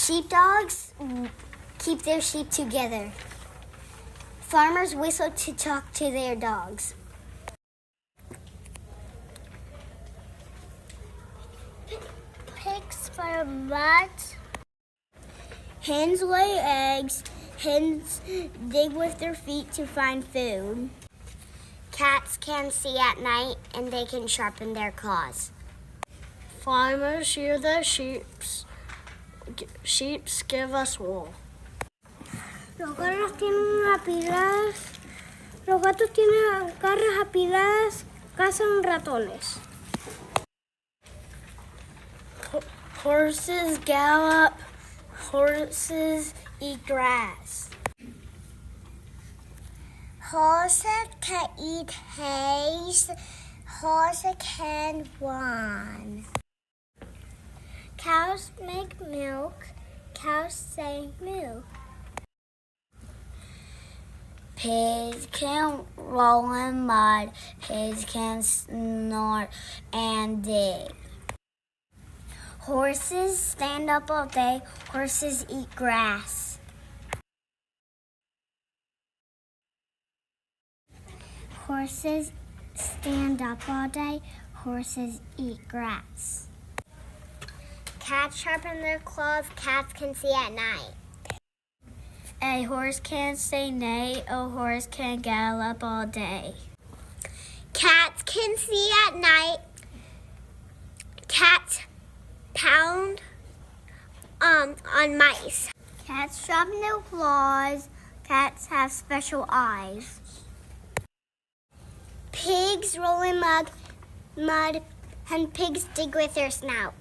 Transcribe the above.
Sheepdogs keep their sheep together. Farmers whistle to talk to their dogs. Pigs farm rats. Hens lay eggs. Hens dig with their feet to find food. Cats can see at night and they can sharpen their claws. Farmers shear their sheeps. Sheeps give us wool. Los gatos tienen apiladas. Los gatos tienen garras apiladas. Cazan ratones. Horses gallop. Horses eat grass. Horses can eat hay. Horses can run. Cows make milk. Cows say moo. Pigs can roll in mud. Pigs can snort and dig. Horses stand up all day. Horses eat grass. Horses stand up all day. Horses eat grass. Cats sharpen their claws. Cats can see at night. A horse can say neigh. A horse can gallop all day. Cats can see at night. Cats pound on mice. Cats sharpen their claws. Cats have special eyes. Pigs roll in mud, and pigs dig with their snout.